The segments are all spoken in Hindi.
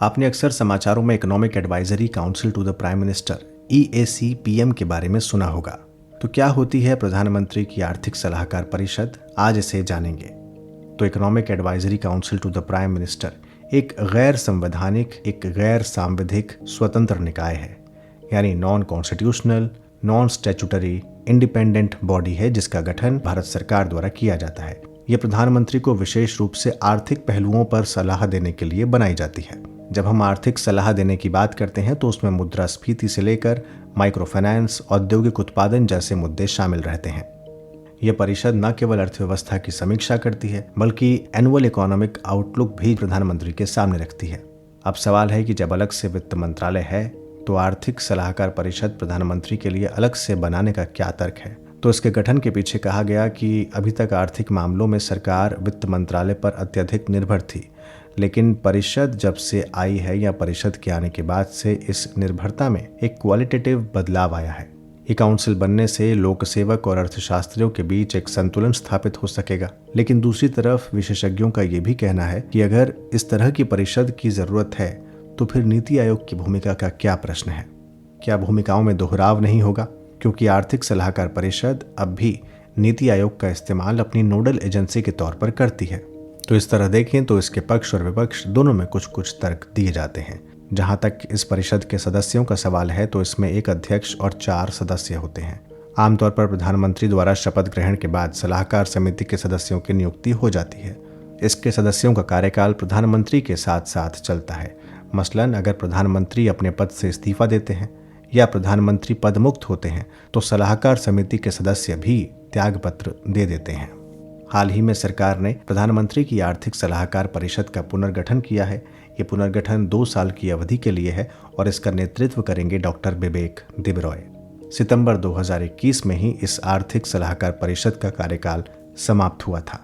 आपने अक्सर समाचारों में economic advisory council to the prime minister EAC-PM के बारे में सुना होगा। तो क्या होती है प्रधानमंत्री की आर्थिक सलाहकार परिषद, आज इसे जानेंगे। तो economic advisory council to the prime minister एक गैर संवैधानिक, एक गैर सांविधिक स्वतंत्र निकाय है, यानी non constitutional, non statutory, independent body है जिसका गठन भारत सरकार द्वारा किया जाता है। यह प्रधानमंत्री को विशेष रूप से आर्थिक पहलुओं पर सलाह देने के लिए बनाई जाती है। जब हम आर्थिक सलाह देने की बात करते हैं तो उसमें मुद्रास्फीति से लेकर माइक्रो फाइनेंस, औद्योगिक उत्पादन जैसे मुद्दे शामिल रहते हैं। यह परिषद न केवल अर्थव्यवस्था की समीक्षा करती है बल्कि एनुअल इकोनॉमिक आउटलुक भी प्रधानमंत्री के सामने रखती है। अब सवाल है कि जब अलग से वित्त मंत्रालय है तो आर्थिक सलाहकार परिषद प्रधानमंत्री के लिए अलग से बनाने का क्या तर्क है। तो इसके गठन के पीछे कहा गया कि अभी तक आर्थिक मामलों में सरकार वित्त मंत्रालय पर अत्यधिक निर्भर थी, लेकिन परिषद जब से आई है या परिषद के आने के बाद से इस निर्भरता में एक क्वालिटेटिव बदलाव आया है। ये काउंसिल बनने से लोक सेवक और अर्थशास्त्रियों के बीच एक संतुलन स्थापित हो सकेगा। लेकिन दूसरी तरफ विशेषज्ञों का ये भी कहना है कि अगर इस तरह की परिषद की जरूरत है तो फिर नीति आयोग की भूमिका का क्या प्रश्न है। क्या भूमिकाओं में दोहराव नहीं होगा, क्योंकि आर्थिक सलाहकार परिषद अब भी नीति आयोग का इस्तेमाल अपनी नोडल एजेंसी के तौर पर करती है। तो इस तरह देखें तो इसके पक्ष और विपक्ष दोनों में कुछ कुछ तर्क दिए जाते हैं। जहां तक इस परिषद के सदस्यों का सवाल है तो इसमें एक अध्यक्ष और 4 सदस्य होते हैं। आमतौर पर प्रधानमंत्री द्वारा शपथ ग्रहण के बाद सलाहकार समिति के सदस्यों की नियुक्ति हो जाती है। इसके सदस्यों का कार्यकाल प्रधानमंत्री के साथ साथ चलता है। मसलन अगर प्रधानमंत्री अपने पद से इस्तीफा देते हैं या प्रधानमंत्री पद मुक्त होते हैं तो सलाहकार समिति के सदस्य भी त्याग पत्र दे देते हैं। हाल ही में सरकार ने प्रधानमंत्री की आर्थिक सलाहकार परिषद का पुनर्गठन किया है। ये पुनर्गठन 2 साल की अवधि के लिए है और इसका नेतृत्व करेंगे डॉक्टर बिबेक देबरॉय। सितंबर 2021 में ही इस आर्थिक सलाहकार परिषद का कार्यकाल समाप्त हुआ था।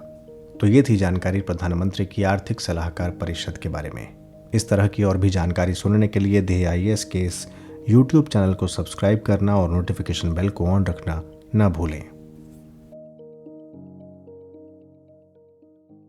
तो ये थी जानकारी प्रधानमंत्री की आर्थिक सलाहकार परिषद के बारे में। इस तरह की और भी जानकारी सुनने के लिए ध्येय IAS के इस YouTube चैनल को सब्सक्राइब करना और नोटिफिकेशन बेल को ऑन रखना न भूलें।